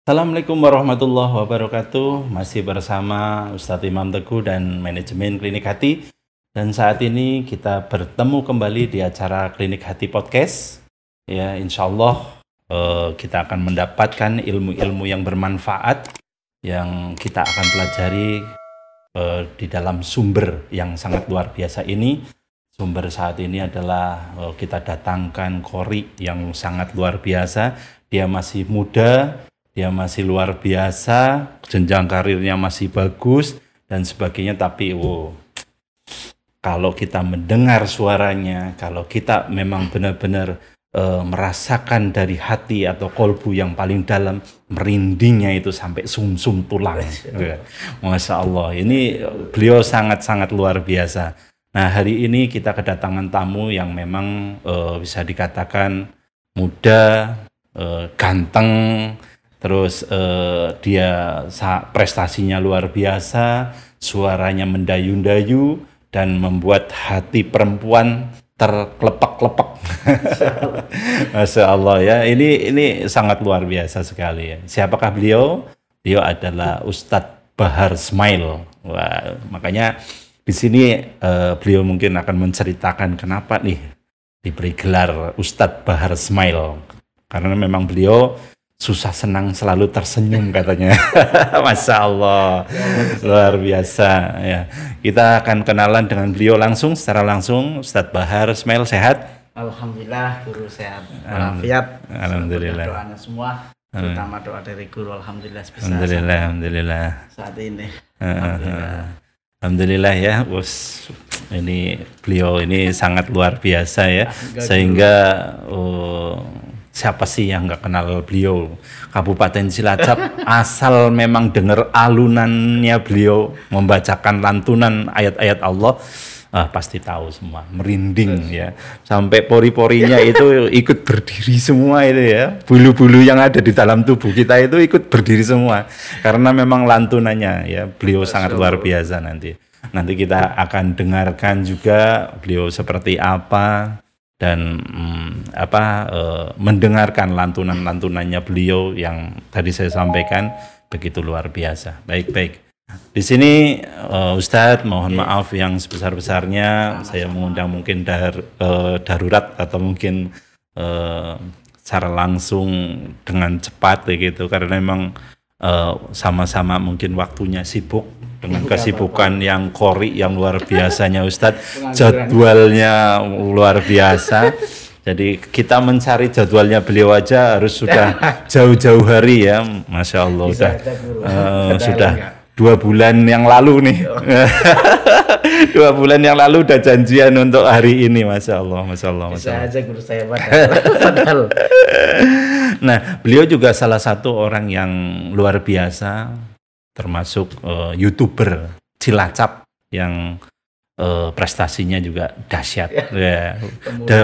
Assalamualaikum warahmatullahi wabarakatuh. Masih bersama Ustadz Imam Teguh dan manajemen Klinik Hati. Dan saat ini kita bertemu kembali di acara Klinik Hati Podcast. Ya, insya Allah kita akan mendapatkan ilmu-ilmu yang bermanfaat yang kita akan pelajari di dalam sumber yang sangat luar biasa ini. Sumber saat ini adalah kita datangkan Qori yang sangat luar biasa. Dia masih muda, dia masih luar biasa, jenjang karirnya masih bagus dan sebagainya. Tapi kalau kita mendengar suaranya, kalau kita memang benar-benar merasakan dari hati atau kolbu yang paling dalam, merindingnya itu sampai sumsum tulang. Masya Allah, ini beliau sangat-sangat luar biasa. Nah, hari ini kita kedatangan tamu yang memang bisa dikatakan muda, ganteng, terus dia prestasinya luar biasa, suaranya mendayu-dayu dan membuat hati perempuan terkelepak-kelepak. Masya Allah ya, ini sangat luar biasa sekali ya. Siapakah beliau? Beliau adalah Ustadz Bahar Smail. Wah, makanya di sini beliau mungkin akan menceritakan kenapa nih diberi gelar Ustadz Bahar Smail. Karena memang beliau susah senang selalu tersenyum katanya. Masya Allah, luar biasa ya. Kita akan kenalan dengan beliau secara langsung. Ustadz Bahar Smail, sehat? Alhamdulillah, guru sehat walafiat. Alhamdulillah. Doanya semua, terutama doa dari guru. Alhamdulillah sebesar. Alhamdulillah. Saat ini. Alhamdulillah ya, ini beliau ini sangat luar biasa ya, sehingga siapa sih yang nggak kenal beliau? Kabupaten Cilacap asal memang dengar alunannya beliau membacakan lantunan ayat-ayat Allah, pasti tahu semua, merinding ya, sampai pori-porinya itu ikut berdiri semua itu ya, bulu-bulu yang ada di dalam tubuh kita itu ikut berdiri semua, karena memang lantunannya ya, beliau sangat luar biasa. Nanti kita akan dengarkan juga beliau seperti apa dan mendengarkan lantunan-lantunannya beliau yang tadi saya sampaikan begitu luar biasa. Baik. Di sini Ustadz mohon maaf yang sebesar-besarnya saya mengundang mungkin darurat atau mungkin secara langsung dengan cepat begitu, karena memang sama-sama mungkin waktunya sibuk dengan kesibukan yang Qori yang luar biasanya Ustadz, jadwalnya luar biasa. Jadi kita mencari jadwalnya beliau aja harus sudah jauh-jauh hari ya, Masya Allah. Sudah 2 bulan yang lalu nih. 2 bulan yang lalu udah janjian untuk hari ini, Masya Allah. Bisa aja guru saya padahal. Nah, beliau juga salah satu orang yang luar biasa, termasuk YouTuber Cilacap yang prestasinya juga dahsyat. Ya.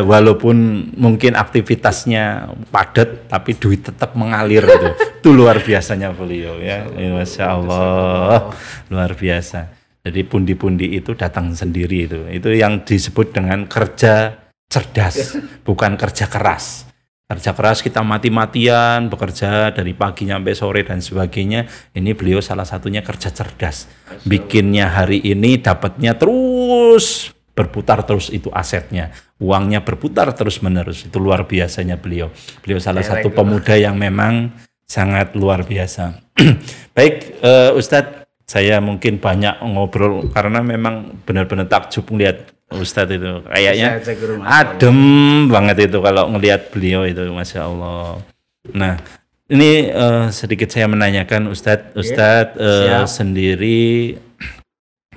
Walaupun mungkin aktivitasnya padat, tapi duit tetap mengalir gitu. Itu luar biasanya beliau ya. Masya Allah, luar biasa. Jadi pundi-pundi itu datang sendiri itu. Itu yang disebut dengan kerja cerdas, bukan kerja keras. Kerja keras kita mati-matian bekerja dari pagi sampai sore dan sebagainya. Ini beliau salah satunya kerja cerdas. Bikinnya hari ini dapatnya terus berputar terus, itu asetnya. Uangnya berputar terus menerus. Itu luar biasanya beliau. Beliau salah satu pemuda yang memang sangat luar biasa. Baik, Ustadz, saya mungkin banyak ngobrol karena memang benar-benar takjub melihat Ustadz itu, kayaknya adem banget itu kalau ngelihat beliau itu, Masya Allah. Nah, ini sedikit saya menanyakan Ustadz sendiri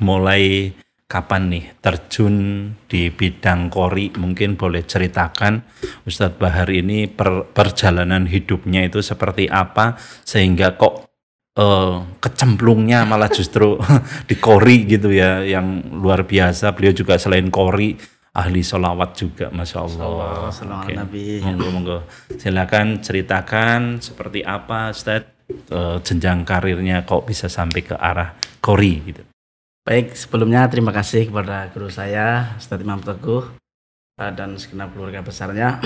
mulai kapan nih terjun di bidang Qori? Mungkin boleh ceritakan Ustadz Bahar ini perjalanan hidupnya itu seperti apa sehingga kok kecemplungnya malah justru di Qori gitu ya, yang luar biasa. Beliau juga selain Qori ahli sholawat juga, Masya Allah. Okay. Nabi. Monggo. Silakan ceritakan seperti apa Ustadz jenjang karirnya kok bisa sampai ke arah Qori gitu. Baik, sebelumnya terima kasih kepada guru saya Ustadz Imam Teguh dan segenap keluarga besarnya.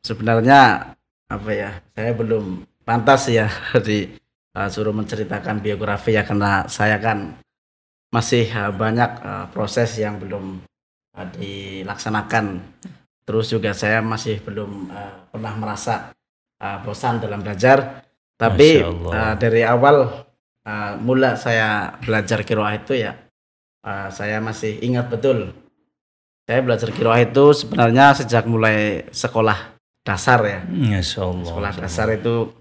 Sebenarnya saya belum pantas ya disuruh menceritakan biografi ya, karena saya kan masih banyak proses yang belum dilaksanakan. Terus juga saya masih belum pernah merasa bosan dalam belajar. Tapi Masya Allah. dari awal mula saya belajar qiraah itu ya, saya masih ingat betul. Saya belajar qiraah itu sebenarnya sejak mulai sekolah dasar ya. Masya Allah. Sekolah dasar itu,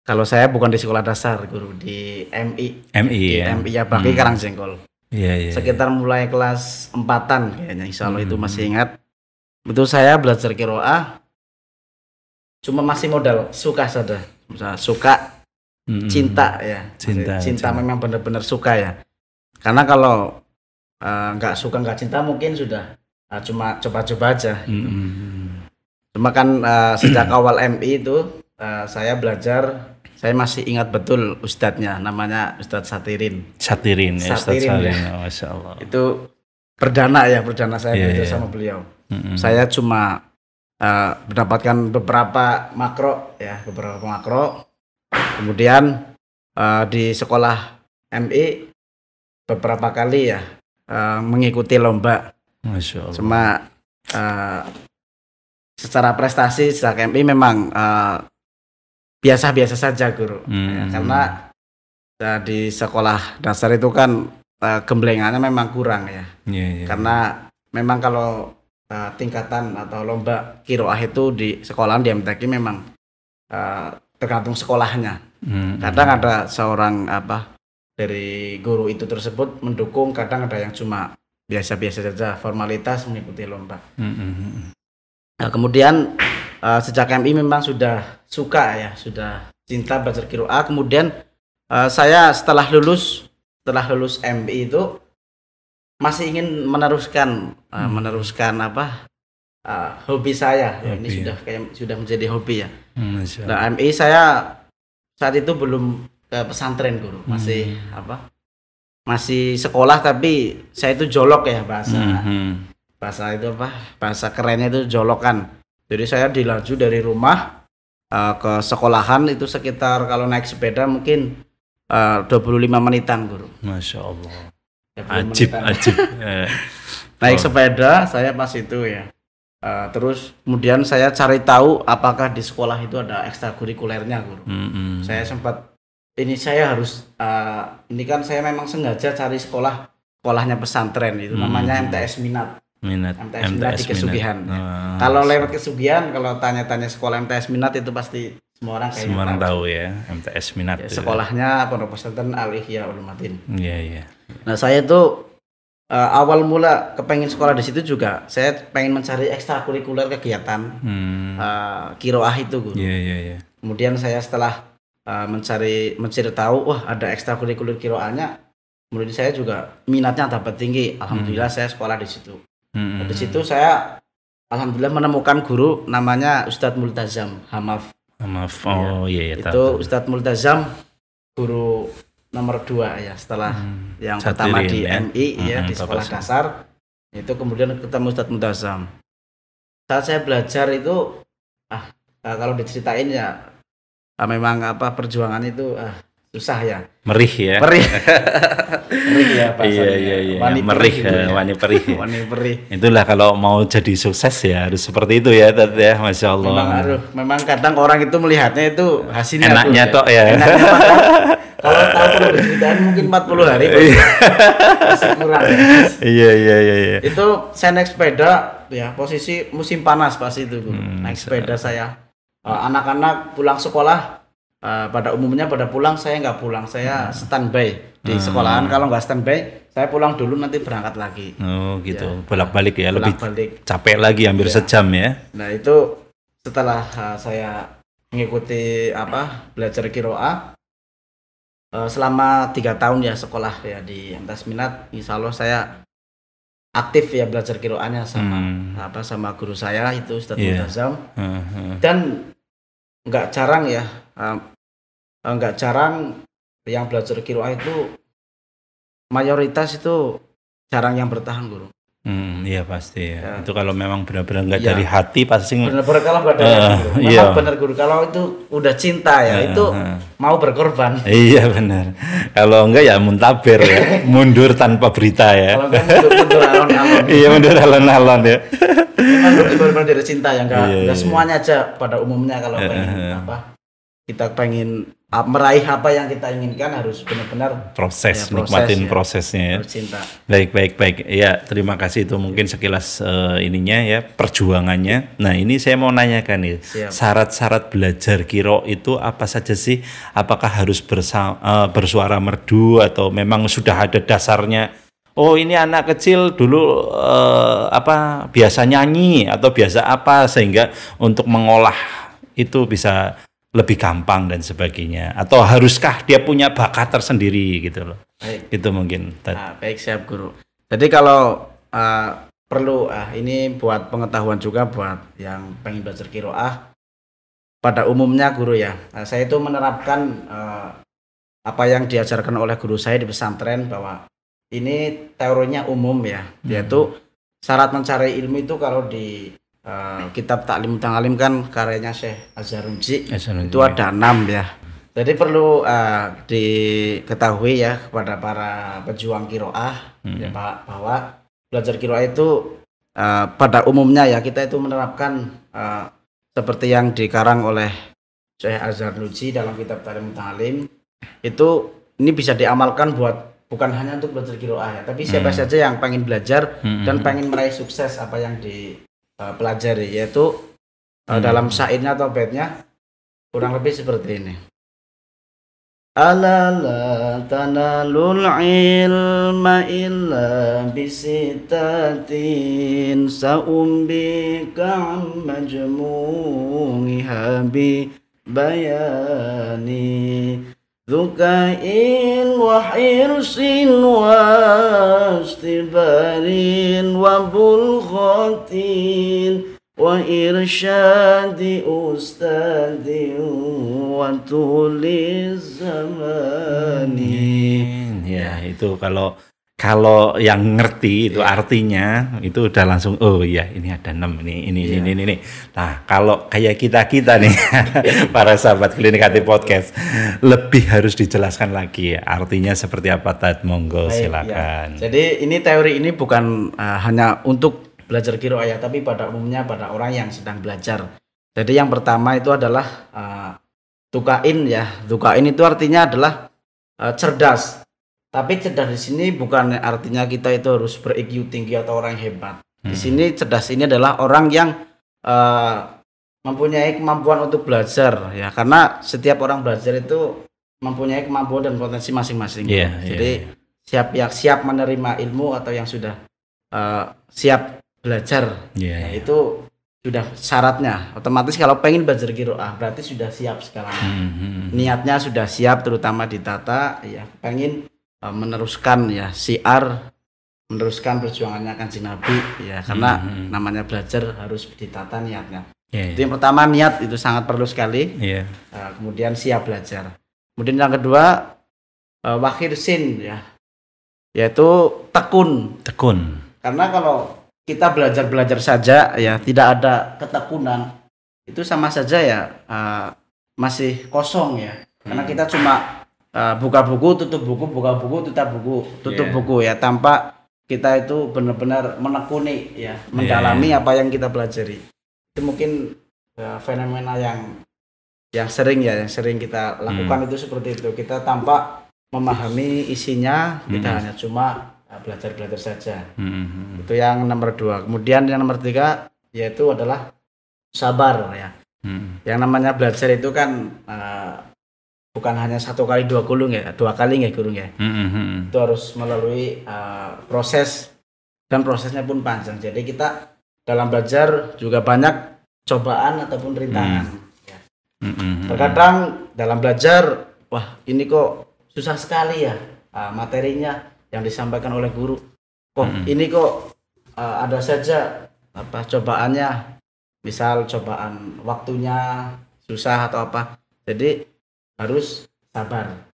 kalau saya bukan di sekolah dasar, guru di MI. MI Di ya. MI ya, Bakti Karangjengkol. Iya, iya. Sekitar mulai kelas 4-an kayaknya, insya Allah itu masih ingat. Itu saya belajar qiraah cuma masih modal suka saja. Suka, cinta ya. Cinta memang benar-benar suka ya. Karena kalau nggak suka nggak cinta mungkin sudah cuma coba-coba aja. Cuma kan sejak awal MI itu saya belajar, saya masih ingat betul ustadznya, namanya Ustadz Satirin. Satirin ya, Ustadz Satirin, Satirin. ya. Masya Allah. Itu perdana saya belajar sama beliau. Saya cuma mendapatkan beberapa makro. Kemudian di sekolah MI beberapa kali ya mengikuti lomba. Masya Allah. Cuma secara prestasi sejak MI memang biasa-biasa saja guru. Ya, karena di sekolah dasar itu kan gemblengannya memang kurang ya. Karena memang kalau tingkatan atau lomba qiraah itu di sekolahan di MTQ memang tergantung sekolahnya. Kadang ada seorang dari guru itu tersebut mendukung, kadang ada yang cuma biasa-biasa saja, formalitas mengikuti lomba. Nah, kemudian sejak MI memang sudah suka ya, sudah cinta belajar qiraah. Kemudian saya setelah lulus MI itu masih ingin meneruskan hobi saya. Ini sudah menjadi hobi ya. Nah, MI saya saat itu belum ke pesantren guru, masih sekolah, tapi saya itu jolok ya, bahasa kerennya itu jolokan. Jadi saya dilaju dari rumah ke sekolahan itu sekitar, kalau naik sepeda mungkin 25 menitan guru. Masya Allah. Ajib. Naik sepeda saya pas itu ya. Terus kemudian saya cari tahu apakah di sekolah itu ada ekstrakurikulernya guru. Saya sempat saya harus ini kan saya memang sengaja cari sekolahnya pesantren itu, namanya MTS Minat. MTS Minat di Kesugihan. Kalau lewat Kesugihan, kalau tanya-tanya sekolah MTS Minat itu pasti semua orang tahu ya, MTS Minat. Ya, sekolahnya Pondok Pesantren Al Ihya Ulumuddin. Iya. Nah, saya itu awal mula kepengen sekolah di situ juga, saya pengen mencari ekstrakurikuler kegiatan qiraah itu guru. Iya. Kemudian saya setelah mencari tahu, wah ada ekstrakurikuler qiraahnya, kemudian saya juga minatnya dapat tinggi. Alhamdulillah saya sekolah di situ. Di situ saya alhamdulillah menemukan guru namanya Ustadz Multazam Hamaf. Iya. Itu Ustadz Multazam guru nomor 2 ya, setelah yang pertama di MI ya, di sekolah dasar. Itu kemudian ketemu Ustadz Multazam. Saat saya belajar itu kalau diceritain ya memang perjuangan itu susah ya. Merih ya bahasanya. Iya. Wani perih. Itulah kalau mau jadi sukses ya harus seperti itu ya, Masya Allah. Memang kadang orang itu melihatnya itu hasilnya enaknya tuh ya. Enaknya kalau tahu perlu diceritain mungkin 40 hari masih kurang ya. Iya. Itu saya naik sepeda ya, posisi musim panas pas itu naik sepeda saya. Anak-anak pulang sekolah pada umumnya pada pulang, saya nggak pulang, saya standby di sekolahan. Kalau nggak standby, saya pulang dulu, nanti berangkat lagi. Oh gitu, ya. Bolak-balik ya, bolak-balik. Lebih capek lagi, hampir sejam ya. Nah itu setelah saya mengikuti belajar qiraah selama 3 tahun ya sekolah ya di MTS Minat. Insya Allah saya aktif ya belajar qiraahnya sama guru saya itu Ustadz Multazam. Dan nggak jarang yang belajar qiraah itu mayoritas itu jarang yang bertahan guru. Iya pasti ya. Itu kalau memang benar-benar nggak dari Iya. hati pasti. Benar-benar kalau nggak dari hati, Guru. Iya. Memang benar Guru, kalau itu udah cinta ya itu mau berkorban. Iya benar. Kalau enggak ya muntaber ya, mundur tanpa berita ya. Kalau nggak mundur alon-alon. Iya mundur alon-alon ya. Memang benar-benar dari cinta ya, nggak Iya. semuanya aja pada umumnya. Kalau pengen kita pengen meraih apa yang kita inginkan harus benar-benar Proses, ya, nikmatin ya. prosesnya ya. Harus cinta. Baik. Ya, terima kasih, itu mungkin sekilas ininya ya, perjuangannya. Nah, ini saya mau nanyakan nih, Siap. syarat-syarat belajar qiro itu apa saja sih? Apakah harus bersuara merdu atau memang sudah ada dasarnya? Oh, ini anak kecil dulu biasa nyanyi atau biasa apa sehingga untuk mengolah itu bisa lebih gampang dan sebagainya, atau haruskah dia punya bakat tersendiri gitu loh? Baik. Itu mungkin. Baik, siap Guru. Jadi kalau perlu ini buat pengetahuan juga buat yang pengen belajar qiraah pada umumnya Guru ya. Saya itu menerapkan apa yang diajarkan oleh guru saya di pesantren, bahwa ini teorinya umum ya, yaitu syarat mencari ilmu itu kalau di kitab Ta'lim Ta'lim kan karyanya Syekh Azharunji itu ada 6 ya. Jadi perlu diketahui ya kepada para pejuang qiraah ya Pak, bahwa belajar qiraah itu pada umumnya ya kita itu menerapkan seperti yang dikarang oleh Syekh Azharunji dalam kitab Ta'lim Ta'lim. Itu ini bisa diamalkan buat bukan hanya untuk belajar qiraah ya, tapi siapa saja yang pengen belajar dan pengen meraih sukses apa yang dipelajari, yaitu dalam syairnya atau baitnya kurang lebih seperti ini. Ala la tanalul ilma illa bisitatin sa'umbika majmu'iha bi bayani Dhukain wa hirsin wa istibarin wa bulghatin wa irsyadi ustadin wa tuliz zamani. Ya, itu kalau yang ngerti itu artinya itu udah langsung oh iya ini ada 6 ini. Nah, kalau kayak kita nih para sahabat Klinik Hati Podcast lebih harus dijelaskan lagi ya, artinya seperti apa Tad, monggo silakan. Ya. Jadi ini teori ini bukan hanya untuk belajar qiraah ya, tapi pada umumnya pada orang yang sedang belajar. Jadi yang pertama itu adalah dukain ya. Dukain itu artinya adalah cerdas. Tapi cerdas di sini bukan artinya kita itu harus ber-IQ tinggi atau orang yang hebat. Di sini cerdas ini adalah orang yang mempunyai kemampuan untuk belajar ya, karena setiap orang belajar itu mempunyai kemampuan dan potensi masing-masing. Jadi siap menerima ilmu atau yang sudah siap belajar. Itu sudah syaratnya. Otomatis kalau pengen belajar qiraah berarti sudah siap segalanya. Niatnya sudah siap, terutama ditata ya, pengen meneruskan ya syiar, meneruskan perjuangannya Kanjeng Nabi ya, karena namanya belajar harus ditata niatnya. Itu yang pertama, niat itu sangat perlu sekali. Kemudian siap belajar. Kemudian yang kedua wakhirsin ya, yaitu tekun. Karena kalau kita belajar saja ya tidak ada ketekunan, itu sama saja ya masih kosong ya. Karena kita cuma buka buku, tutup buku, buka buku, tutup buku ya, tanpa kita itu benar-benar menekuni ya, mendalami apa yang kita pelajari. Itu mungkin fenomena yang sering kita lakukan itu seperti itu. Kita tanpa memahami isinya, kita hanya cuma belajar saja. Itu yang nomor 2. Kemudian yang nomor 3 yaitu adalah sabar ya. Yang namanya belajar itu kan bukan hanya 1 kali 2 gulung ya, 2 kali ya guru ya. Itu harus melalui proses, dan prosesnya pun panjang. Jadi kita dalam belajar juga banyak cobaan ataupun rintangan. Terkadang dalam belajar, wah ini kok susah sekali ya materinya yang disampaikan oleh guru. Kok ini kok ada saja cobaannya, misal cobaan waktunya susah atau apa. Jadi harus sabar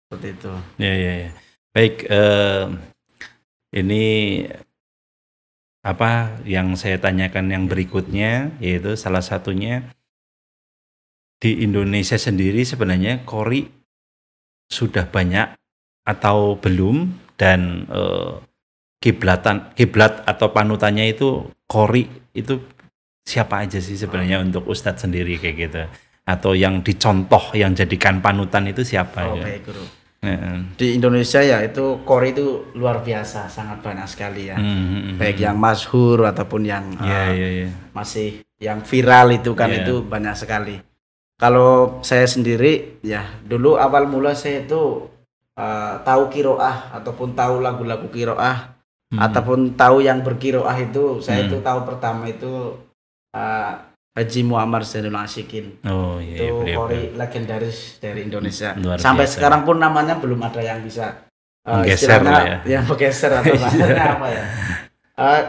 seperti itu. Ya. Baik, ini apa yang saya tanyakan yang berikutnya, yaitu salah satunya di Indonesia sendiri sebenarnya Kori sudah banyak atau belum, dan kiblat atau panutannya itu Kori itu siapa aja sih sebenarnya untuk Ustadz sendiri kayak gitu, atau yang dicontoh yang jadikan panutan itu siapa? Baik Guru. Di Indonesia ya itu Kori itu luar biasa, sangat banyak sekali ya. Baik yang masyhur ataupun yang masih yang viral itu kan itu banyak sekali. Kalau saya sendiri ya dulu awal mula saya itu tahu kiroah ataupun tahu lagu-lagu kiroah ataupun tahu yang berkiroah itu saya itu tahu pertama itu Haji Muammar Zainul Asyikin. Itu Kori legendaris dari Indonesia. Sampai sekarang pun namanya belum ada yang bisa istilahnya yang bergeser atau bahasanya apa ya.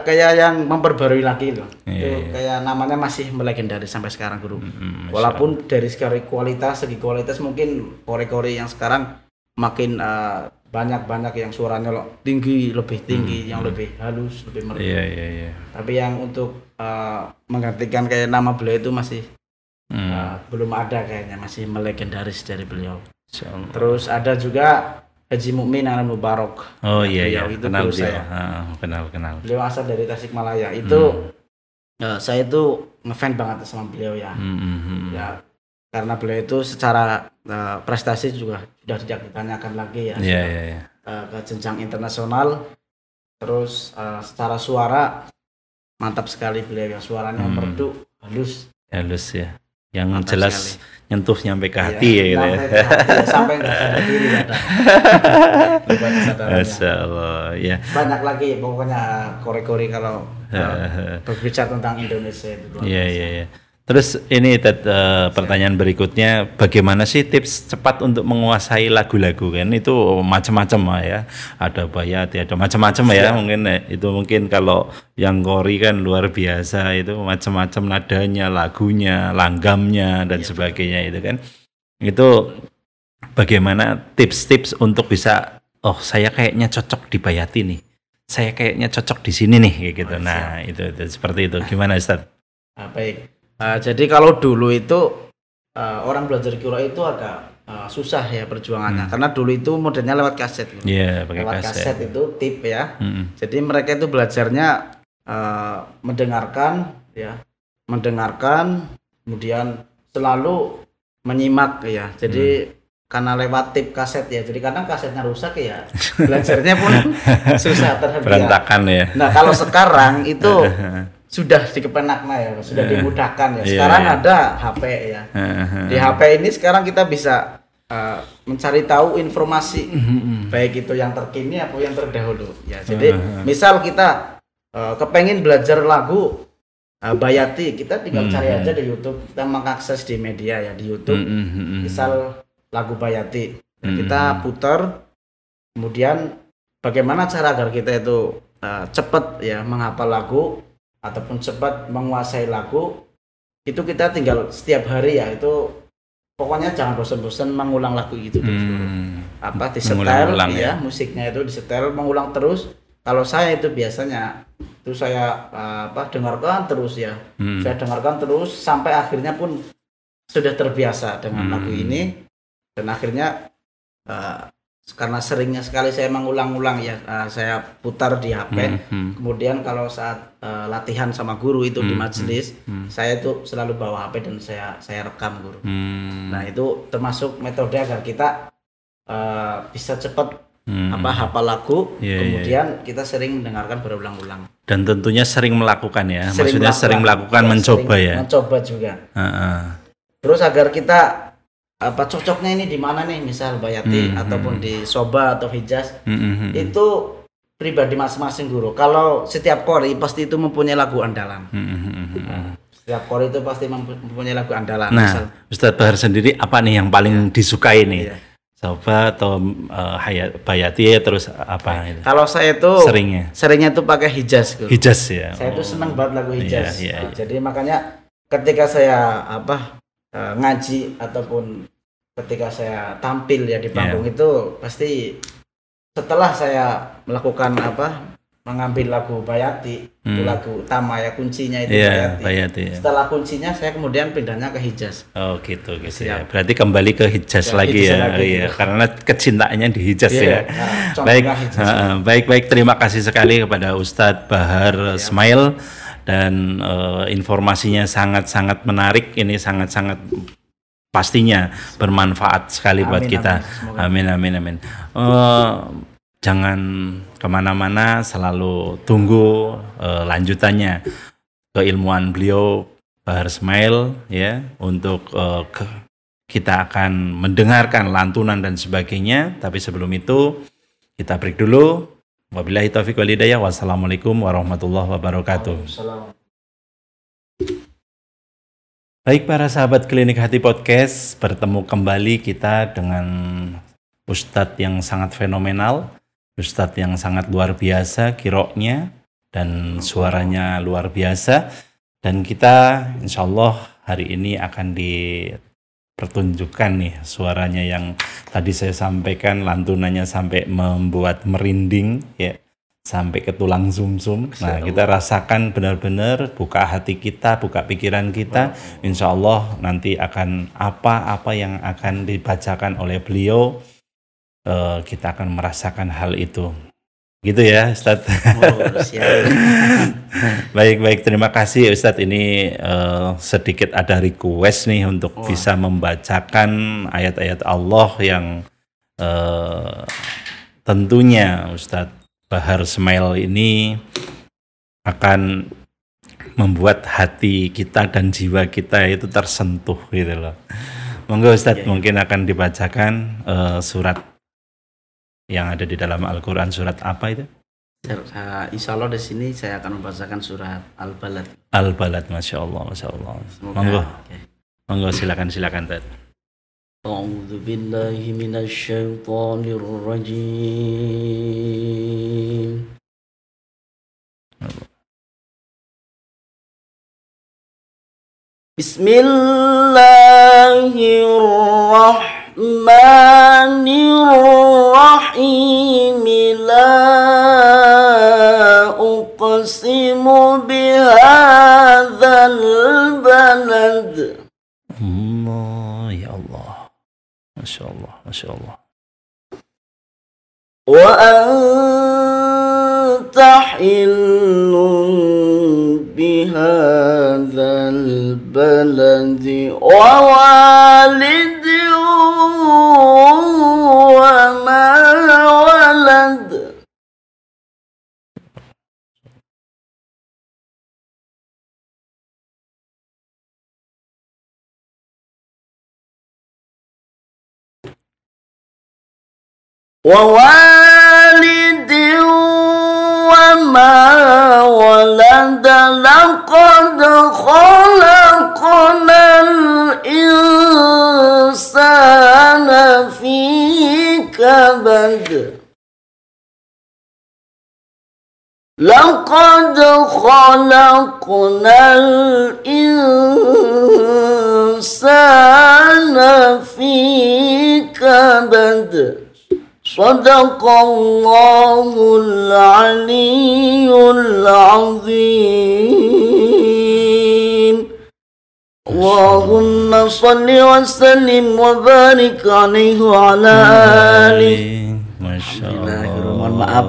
Kayak yang memperbarui lagi loh. Itu kayak namanya masih melegendaris sampai sekarang Guru. Walaupun dari segi kualitas mungkin Kori-Kori yang sekarang makin banyak yang suaranya lebih tinggi, yang lebih halus, lebih merdu. Tapi yang untuk menggantikan kayak nama beliau itu masih belum ada kayaknya, masih melegendaris dari beliau. Terus ada juga Haji Mukmin Al Mubarak. Itu kenal saya. Kenal. Beliau asal dari Tasikmalaya. Itu saya itu ngefans banget sama beliau ya. Ya karena beliau itu secara prestasi juga sudah tidak ditanyakan lagi ya. Ke jenjang internasional. Terus secara suara mantap sekali beliau ya, suaranya merdu, halus ya. Yang mantap jelas sekali. Nyentuh nyampe ke hati ya gitu ya. Sampai nggak sadar diri ada. Masya Allah ya. Banyak lagi pokoknya Kori-Kori kalau berbicara tentang Indonesia itu. Iya. Terus ini pertanyaan berikutnya, bagaimana sih tips cepat untuk menguasai lagu-lagu kan? Itu macam-macam ya. Ada Bayati, ada macam-macam ya. Mungkin kalau yang Kori kan luar biasa, itu macam-macam nadanya, lagunya, langgamnya dan sebagainya itu kan. Itu bagaimana tips-tips untuk bisa saya kayaknya cocok di Bayati nih. Saya kayaknya cocok di sini nih kayak gitu. Nah, itu seperti itu. Gimana Ustaz? Baik. Jadi kalau dulu itu orang belajar qiraah itu agak susah ya perjuangannya, karena dulu itu modelnya lewat kaset. Pakai kaset itu tip ya. Jadi mereka itu belajarnya mendengarkan, kemudian selalu menyimak ya. Jadi karena lewat tip kaset ya, jadi kadang kasetnya rusak ya, belajarnya pun susah terhenti. Berantakan ya. Nah kalau sekarang itu sudah dikepenakna ya, sudah dimudahkan ya. Sekarang ada HP ya. Di HP ini sekarang kita bisa mencari tahu informasi baik itu yang terkini atau yang terdahulu ya. Jadi misal kita kepengen belajar lagu Bayati, kita tinggal cari aja di YouTube. Kita mengakses di media ya, di YouTube. Misal lagu Bayati, kita putar. Kemudian bagaimana cara agar kita itu cepat ya menghafal lagu ataupun cepat menguasai lagu, itu kita tinggal setiap hari ya, itu pokoknya jangan bosan-bosan mengulang lagu itu disetel ya, musiknya itu disetel, mengulang terus. Kalau saya itu biasanya itu saya dengarkan terus ya, saya dengarkan terus sampai akhirnya pun sudah terbiasa dengan lagu ini, dan akhirnya karena seringnya sekali saya mengulang-ulang ya, saya putar di HP. Kemudian kalau saat latihan sama guru itu di majelis, saya itu selalu bawa HP dan saya rekam guru. Nah itu termasuk metode agar kita bisa cepat hafal lagu. Kemudian kita sering mendengarkan berulang-ulang. Dan tentunya sering melakukan ya, maksudnya sering melakukan, mencoba ya. Mencoba juga. Terus agar kita cocoknya ini di mana nih, misal Bayati ataupun di Soba atau Hijaz, itu pribadi masing-masing guru. Kalau setiap Kori pasti itu mempunyai lagu andalan. Setiap Kori itu pasti mempunyai lagu andalan. Nah, misal, Ustadz Bahar sendiri apa nih yang paling disukai nih? Soba atau Bayati ya, terus apa itu? Kalau saya itu seringnya tuh pakai Hijaz guru. Hijaz ya. Saya tuh senang banget lagu Hijaz. Jadi makanya ketika saya ngaji ataupun ketika saya tampil ya di panggung itu pasti setelah saya melakukan mengambil lagu Bayati, itu lagu utama ya, kuncinya itu Bayati. Setelah kuncinya saya kemudian pindahnya ke Hijaz. Oh gitu ya. Berarti kembali ke Hijaz lagi ya. Iya, karena kecintaannya di Hijaz ya. Baik. Terima kasih sekali kepada Ustadz Bahar Smail dan informasinya sangat-sangat menarik. Ini sangat-sangat pastinya bermanfaat sekali buat kita. Amin. Jangan kemana-mana, selalu tunggu lanjutannya keilmuan beliau Bahar Smail ya, untuk kita akan mendengarkan lantunan dan sebagainya. Tapi sebelum itu kita break dulu. Wabillahi taufiq wal hidayah. Wassalamualaikum warahmatullahi wabarakatuh. Baik para sahabat Klinik Hati Podcast, bertemu kembali kita dengan Ustadz yang sangat fenomenal, Ustadz yang sangat luar biasa qiraatnya dan suaranya luar biasa. Dan kita insya Allah hari ini akan dipertunjukkan nih suaranya yang tadi saya sampaikan, lantunannya sampai membuat merinding ya, sampai ke tulang sumsum. Nah, kita rasakan benar-benar, buka hati kita, buka pikiran kita. Insya Allah nanti akan apa yang akan dibacakan oleh beliau, kita akan merasakan hal itu. Gitu ya Ustadz. Baik, terima kasih Ustadz. Ini sedikit ada request nih untuk bisa membacakan ayat-ayat Allah yang tentunya Ustadz Bahar Smail ini akan membuat hati kita dan jiwa kita itu tersentuh gitu loh. Monggo Ustadz, mungkin akan dibacakan surat yang ada di dalam Al-Quran, surat apa itu? Insya Allah di sini saya akan membacakan surat Al-Balad. Al-Balad, Masya Allah. Monggo silakan Tad. A'udzu billahi minasy syaithanir rajim. Bismillahirrahmanirrahim. La uqsimu bihadzal balad. Allah, ya Allah. Masya Allah. Wa anta hillun bihadzal baladi wa walidin wa ma walad. ووالد وما ولد لقد خلقنا الإنسان في كبد. لقد خلقنا الإنسان في كبد. Sadaqallahul aliyyul azim. Allahumma salli wa sallim wa barik alaihi wa ala alihi. Masya Allah. Mohon maaf.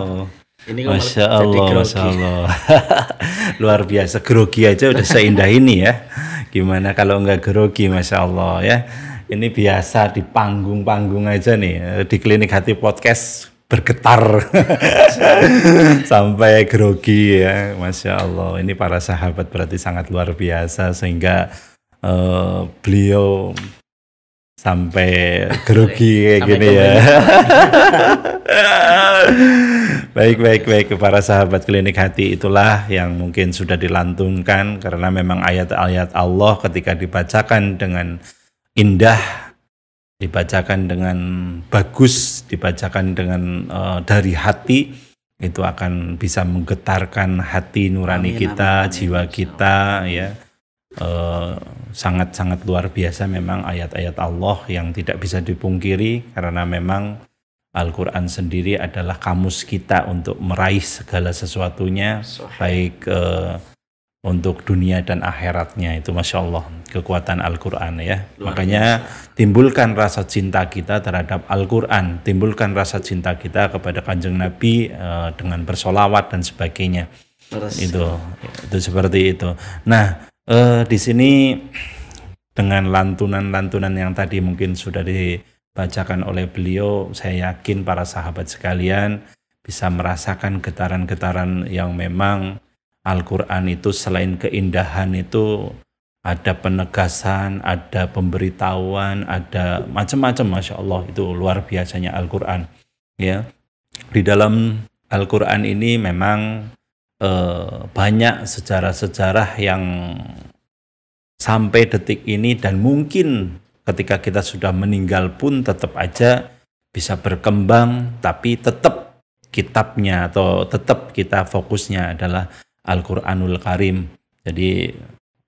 Masya Allah. Luar biasa, grogi aja udah seindah ini ya. Gimana kalau enggak grogi, Masya Allah ya. Ini biasa di panggung-panggung aja nih, di Klinik Hati Podcast bergetar sampai grogi ya, Masya Allah. Ini para sahabat berarti sangat luar biasa sehingga beliau sampai grogi kayak gini ya. Baik, para sahabat Klinik Hati, itulah yang mungkin sudah dilantunkan karena memang ayat-ayat Allah ketika dibacakan dengan indah, dibacakan dengan bagus, dibacakan dengan dari hati, itu akan bisa menggetarkan hati nurani kita, jiwa kita ya. Sangat-sangat luar biasa memang ayat-ayat Allah yang tidak bisa dipungkiri karena memang Al-Quran sendiri adalah kamus kita untuk meraih segala sesuatunya, baik untuk dunia dan akhiratnya. Itu Masya Allah kekuatan Al-Quran ya. Makanya timbulkan rasa cinta kita terhadap Al-Quran, timbulkan rasa cinta kita kepada Kanjeng Nabi dengan bersolawat dan sebagainya. Itu seperti itu. Nah, di sini dengan lantunan-lantunan yang tadi mungkin sudah dibacakan oleh beliau, saya yakin para sahabat sekalian bisa merasakan getaran-getaran yang memang Al-Quran itu selain keindahan itu ada penegasan, ada pemberitahuan, ada macam-macam. Masya Allah, itu luar biasanya Al-Quran ya. Di dalam Al-Quran ini memang banyak sejarah-sejarah yang sampai detik ini dan mungkin ketika kita sudah meninggal pun tetap aja bisa berkembang, tapi tetap kitabnya atau tetap kita fokusnya adalah Al-Quranul Karim. Jadi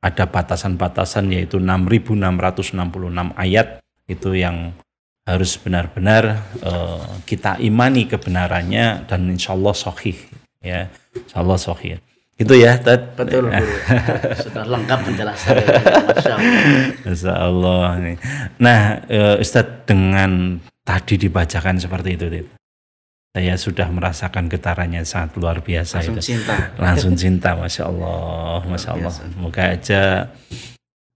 ada batasan-batasan yaitu 6.666 ayat itu yang harus benar-benar kita imani kebenarannya dan insya Allah sahih ya, insya Allah sahih. Itu ya, Tad. Betul, Bu. Sudah lengkap penjelasan. Masya Allah. Nah, Ustadz, dengan tadi dibacakan seperti itu, Tad, saya sudah merasakan getarannya sangat luar biasa. Langsung itu. cinta. Langsung cinta, Masya Allah. Masya Allah. Moga aja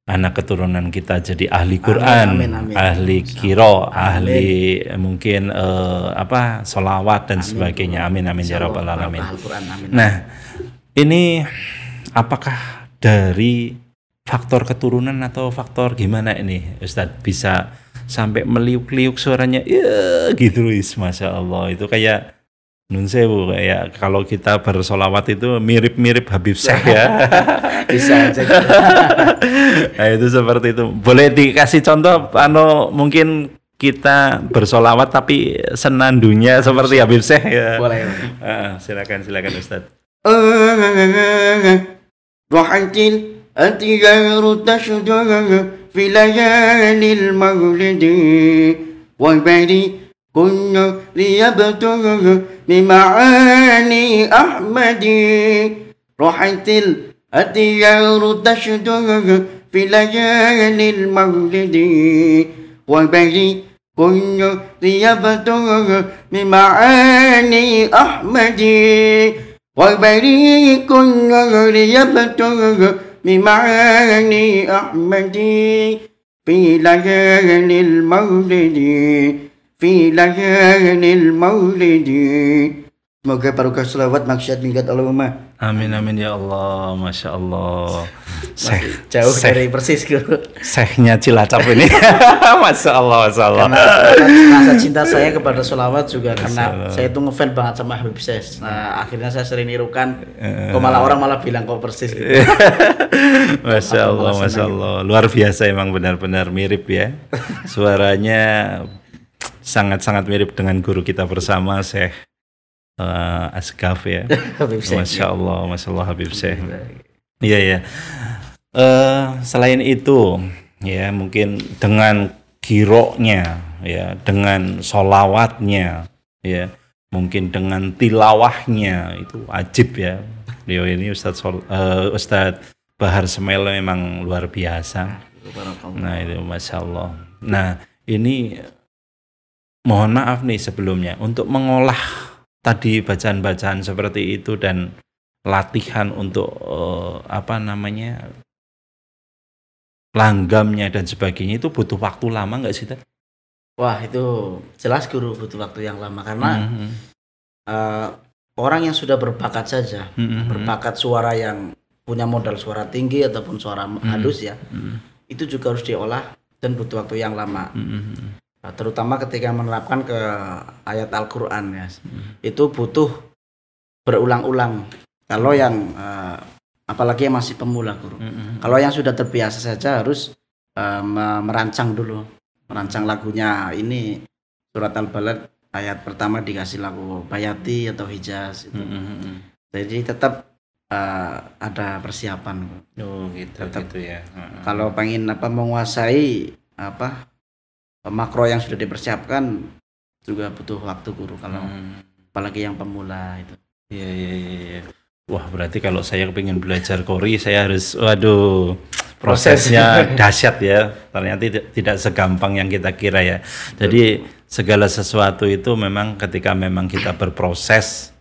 anak keturunan kita jadi ahli Quran, amin. Ahli qiro, ahli mungkin sholawat dan sebagainya. Amin, amin ya rabbal alamin. Nah, ini apakah dari faktor keturunan atau faktor gimana ini, Ustadz, bisa sampai meliuk-liuk suaranya ya gitu, Masya Allah. Itu kayak nun sewu, kayak kalau kita bersolawat itu mirip-mirip Habib Syekh ya. Bisa aja. Nah, itu seperti itu. Boleh dikasih contoh mungkin kita bersolawat tapi senandungnya seperti Habib Syekh ya. Boleh. Silakan Ustadz. ضحت الأطيار تشدر في ليالي المولد والبري كن ليبتر بمعاني أحمد ضحت الأطيار تشدر في ليالي المولد والبري كن ليبتر بمعاني أحمد والبريء كل يبتغ بمعاني أحمد في ليالي المولد في ليالي المولد. Semoga barokah selawat maksiat minggat Allahumma. Amin amin ya Allah, Masya Allah. Jauh dari persis Guru. Syekhnya Cilacap ini. Masya Allah, Masya Allah. Karena rasa cinta saya kepada selawat juga karena saya itu ngefans banget sama Habib Syekh. Nah, akhirnya saya sering nirukan. Kok malah orang malah bilang kok persis gitu. Masya Allah, Masya Allah. Luar biasa, emang benar-benar mirip ya. Suaranya sangat-sangat mirip dengan guru kita bersama, Syekh Asgaf ya. Masya Allah Habib Syekh. Iya ya. Selain itu ya, mungkin dengan kiroknya ya, dengan sholawatnya ya, mungkin dengan tilawahnya itu wajib ya. Beliau ini Ustadz Bahar Smelo memang luar biasa. Nah itu Masya Allah. Nah ini mohon maaf nih sebelumnya untuk mengolah tadi bacaan-bacaan seperti itu dan latihan untuk langgamnya dan sebagainya itu butuh waktu lama nggak sih, Tad? Wah, itu jelas Guru butuh waktu yang lama karena orang yang sudah berbakat saja, berbakat suara yang punya modal suara tinggi ataupun suara halus ya, itu juga harus diolah dan butuh waktu yang lama. Terutama ketika menerapkan ke ayat Al-Quran ya, itu butuh berulang-ulang. Kalau yang apalagi yang masih pemula Guru, kalau yang sudah terbiasa saja harus merancang dulu, merancang lagunya. Ini surat Al-Balad ayat pertama dikasih lagu Bayati atau Hijaz itu. Jadi tetap ada persiapan. Oh gitu, tetap, gitu ya. Kalau pengen menguasai makro yang sudah dipersiapkan, juga butuh waktu guru kalau apalagi yang pemula itu. Iya. Wah, berarti kalau saya pengen belajar kori, saya harus, waduh, prosesnya dahsyat ya. Ternyata tidak segampang yang kita kira ya. Jadi segala sesuatu itu memang ketika memang kita berproses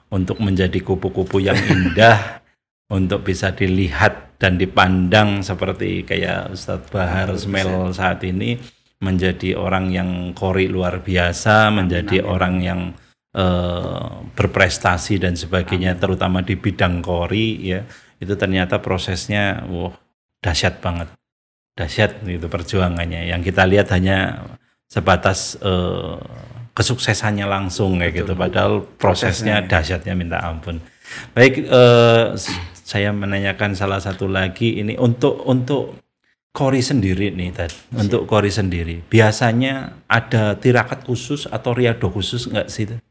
untuk menjadi kupu-kupu yang indah, untuk bisa dilihat dan dipandang seperti kayak Ustadz Bahar Smel saat ini, menjadi orang yang kori luar biasa, menjadi orang yang berprestasi dan sebagainya, terutama di bidang kori ya, itu ternyata prosesnya dahsyat banget, dahsyat itu perjuangannya. Yang kita lihat hanya sebatas kesuksesannya langsung kayak gitu, padahal prosesnya dahsyatnya minta ampun. Baik, saya menanyakan salah satu lagi ini untuk kori sendiri nih Tad. Untuk kori sendiri biasanya ada tirakat khusus atau riado khusus nggak sih Tad?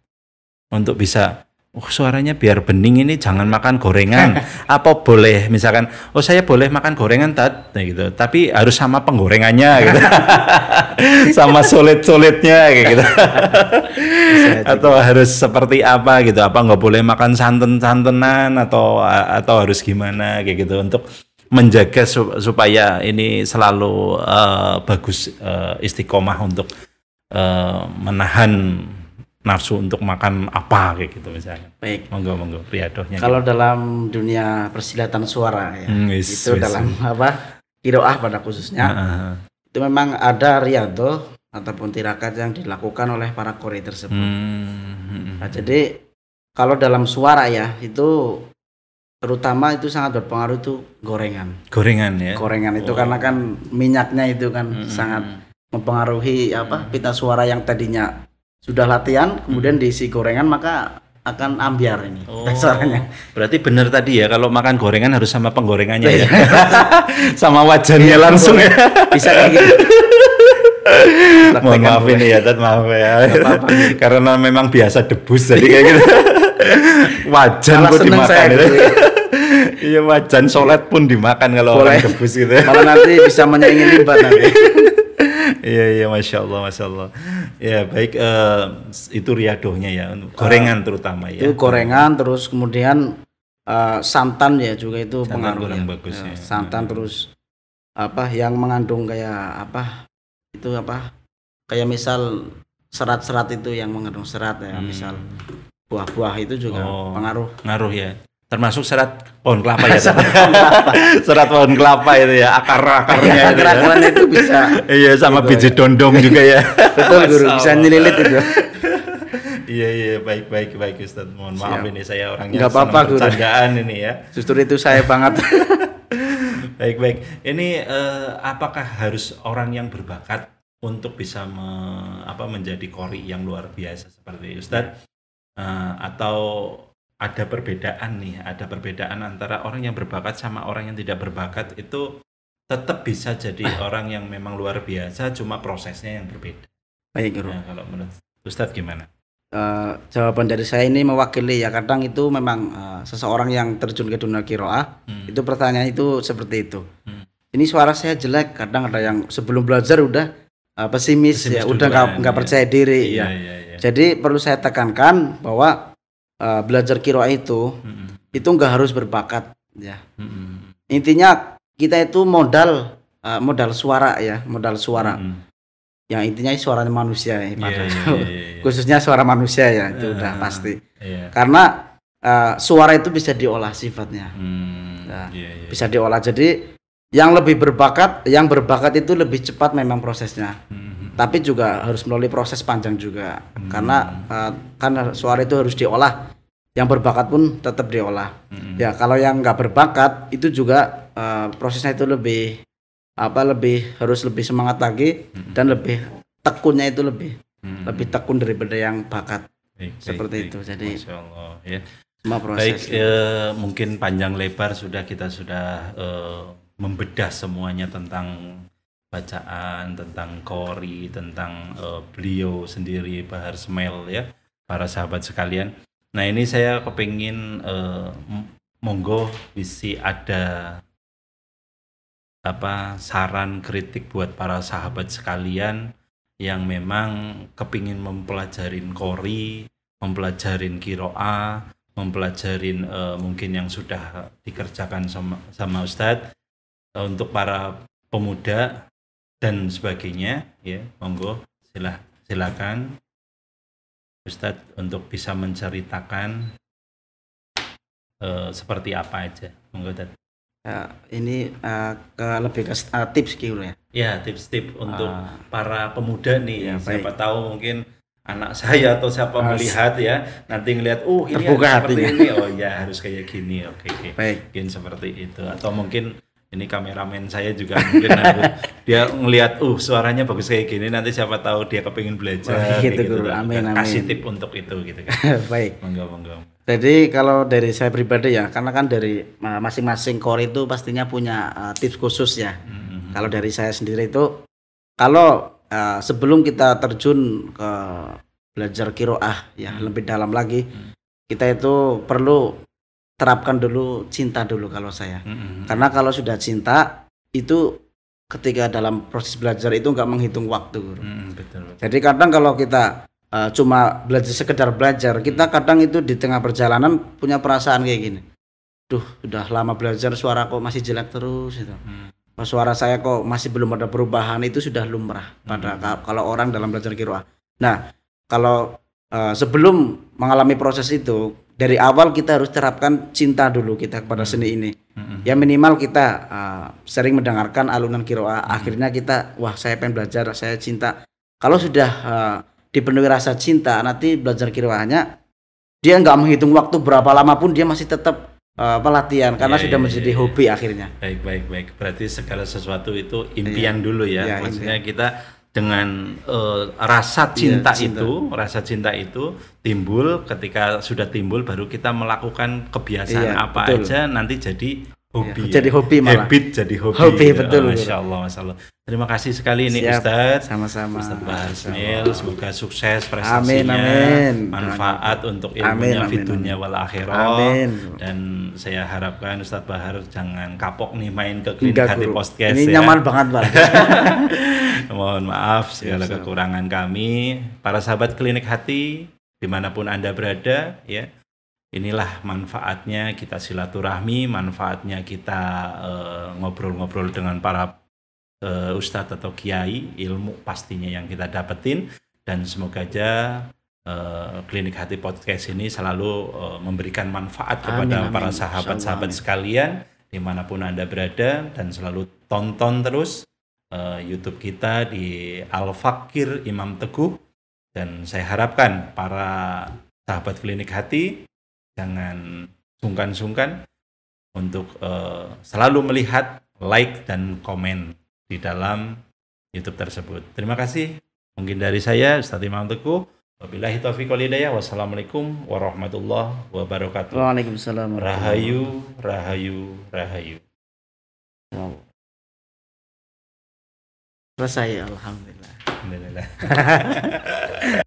Untuk bisa suaranya biar bening ini jangan makan gorengan. Apa boleh misalkan saya boleh makan gorengan Tad gitu, tapi harus sama penggorengannya gitu. Sama sulit-sulitnya kayak gitu. Atau harus seperti apa gitu, apa nggak boleh makan santan-santanan atau harus gimana kayak gitu untuk menjaga supaya ini selalu bagus, istiqomah untuk menahan nafsu untuk makan apa kayak gitu misalnya. Baik. Monggo riadohnya. Kalau dalam dunia persilatan suara ya, dalam qiraah pada khususnya, itu memang ada riado ataupun tirakat yang dilakukan oleh para qori tersebut. Nah, jadi kalau dalam suara ya itu terutama itu sangat berpengaruh itu gorengan ya. Gorengan itu karena kan minyaknya itu kan sangat mempengaruhi pita suara yang tadinya sudah latihan, kemudian diisi gorengan maka akan ambiar ini suaranya. Berarti benar tadi ya, kalau makan gorengan harus sama penggorengannya ya. Sama wajannya langsung ya. Bisa kayak gitu. Mohon maaf ini ya, Tad, maaf ya. Karena memang biasa debus jadi kayak gitu. Wajan pun dimakan itu. Iya, wajan solet pun dimakan kalau orang debus gitu. Malah nanti bisa menyaingi libat nanti. Iya, masya Allah. Ya baik, itu riadohnya ya, gorengan terutama ya. Itu gorengan, terus kemudian santan ya juga itu pengaruh ya. Bagus ya. Santan terus yang mengandung kayak kayak misal serat-serat itu yang mengandung serat ya, misal buah-buah itu juga ngaruh ya. Termasuk serat pohon kelapa ya. Serat pohon kelapa itu ya, akar-akarnya itu. Akar-akarnya itu bisa. Iya, sama biji dondong juga ya. Betul guru, bisa nyelilit itu. Iya, baik Ustadz. Mohon maaf ini saya orangnya nggak apa-apa, senang bercandaan ini ya. Justru itu saya banget. Baik. Ini apakah harus orang yang berbakat untuk bisa menjadi qori yang luar biasa seperti Ustadz? Atau ada perbedaan antara orang yang berbakat sama orang yang tidak berbakat, itu tetap bisa jadi orang yang memang luar biasa, cuma prosesnya yang berbeda. Baik guru. Nah, kalau menurut Ustadz gimana? Jawaban dari saya ini mewakili ya, kadang itu memang seseorang yang terjun ke dunia qiraah, itu pertanyaan itu seperti itu. Ini suara saya jelek, kadang ada yang sebelum belajar udah pesimis ya, udah nggak percaya diri ya. Jadi perlu saya tekankan bahwa belajar qiraah itu nggak harus berbakat ya. Intinya kita itu modal suara ya, modal suara. Yang intinya suaranya manusia ya, khususnya suara manusia ya, itu udah pasti. Karena suara itu bisa diolah sifatnya. Bisa diolah. Jadi yang berbakat itu lebih cepat memang prosesnya. Tapi juga harus melalui proses panjang juga, karena kan suara itu harus diolah. Yang berbakat pun tetap diolah. Ya kalau yang nggak berbakat itu juga prosesnya itu harus lebih semangat lagi, dan lebih tekunnya itu lebih tekun daripada yang bakat. Seperti itu. Jadi Masya Allah, ya. semua proses. Baik, mungkin panjang lebar kita sudah membedah semuanya tentang bacaan, tentang qori, tentang beliau sendiri Bahar Smel ya, para sahabat sekalian. Nah ini saya kepingin monggo bisa ada saran kritik buat para sahabat sekalian yang memang kepingin mempelajarin qori, mempelajarin qiraah, mempelajarin mungkin yang sudah dikerjakan sama Ustadz, untuk para pemuda dan sebagainya, ya monggo silakan Ustadz untuk bisa menceritakan seperti apa aja, monggo Ustadz. Ini lebih ke tips gitu ya. Ya, tips-tips untuk para pemuda nih. Ya, siapa tahu mungkin anak saya atau siapa melihat ya, nanti ngelihat ini terbuka seperti hatinya. ini, oh ya harus kayak gini. Oke. Baik. Mungkin seperti itu, atau mungkin ini kameramen saya juga mungkin dia ngelihat suaranya bagus kayak gini, nanti siapa tahu dia kepingin belajar gitu, gitu. Amin. Kasih tip untuk itu gitu kan. Baik. Monggo. Jadi kalau dari saya pribadi ya, karena kan dari masing-masing qori itu pastinya punya tips khusus ya. Kalau dari saya sendiri itu, kalau sebelum kita terjun ke belajar qiraah ya lebih dalam lagi, kita itu perlu terapkan dulu cinta dulu kalau saya. Karena kalau sudah cinta itu ketika dalam proses belajar itu nggak menghitung waktu. Betul. Jadi kadang kalau kita cuma sekedar belajar, kita kadang itu di tengah perjalanan punya perasaan kayak gini, udah lama belajar suara kok masih jelek terus itu. Suara saya kok masih belum ada perubahan, itu sudah lumrah pada kalau orang dalam belajar qiraah. Nah, kalau sebelum mengalami proses itu, dari awal kita harus terapkan cinta dulu kita kepada seni ini. Ya minimal kita sering mendengarkan alunan qiraah, akhirnya kita saya pengen belajar, saya cinta. Kalau sudah dipenuhi rasa cinta, nanti belajar qiraahnya dia nggak menghitung waktu berapa lama pun dia masih tetap pelatihan karena sudah menjadi hobi akhirnya. Baik. Berarti segala sesuatu itu impian dulu ya. Maksudnya kita dengan rasa cinta itu timbul, ketika sudah timbul baru kita melakukan kebiasaan aja nanti jadi hobi. Jadi hobi malah. Habit jadi hobi. Hobi betul. Masya Allah. Terima kasih sekali ini Ustadz. Sama-sama. Ustadz Bahar Ismail, semoga sukses prestasinya. Amin. Manfaat untuk ilmunya fi dunya wal akhirah. Amin. Dan saya harapkan Ustadz Bahar jangan kapok nih main ke Klinik Hati Podcast. Ini nyaman banget, Pak. Mohon maaf segala kekurangan kami. Para sahabat Klinik Hati dimanapun Anda berada ya. Inilah manfaatnya kita silaturahmi, manfaatnya kita ngobrol-ngobrol dengan para ustadz atau kiai, ilmu pastinya yang kita dapetin, dan semoga aja Klinik Hati Podcast ini selalu memberikan manfaat kepada para sahabat-sahabat sekalian dimanapun Anda berada, dan selalu tonton terus YouTube kita di Al-Fakir Imam Teguh. Dan saya harapkan para sahabat Klinik Hati jangan sungkan-sungkan untuk selalu melihat, like, dan komen di dalam YouTube tersebut. Terima kasih. Mungkin dari saya, Ustadz Imam Teguh. Wabillahi taufiq wal hidayah. Wassalamualaikum warahmatullahi wabarakatuh. Waalaikumsalam. Rahayu. Selesai, alhamdulillah. Alhamdulillah.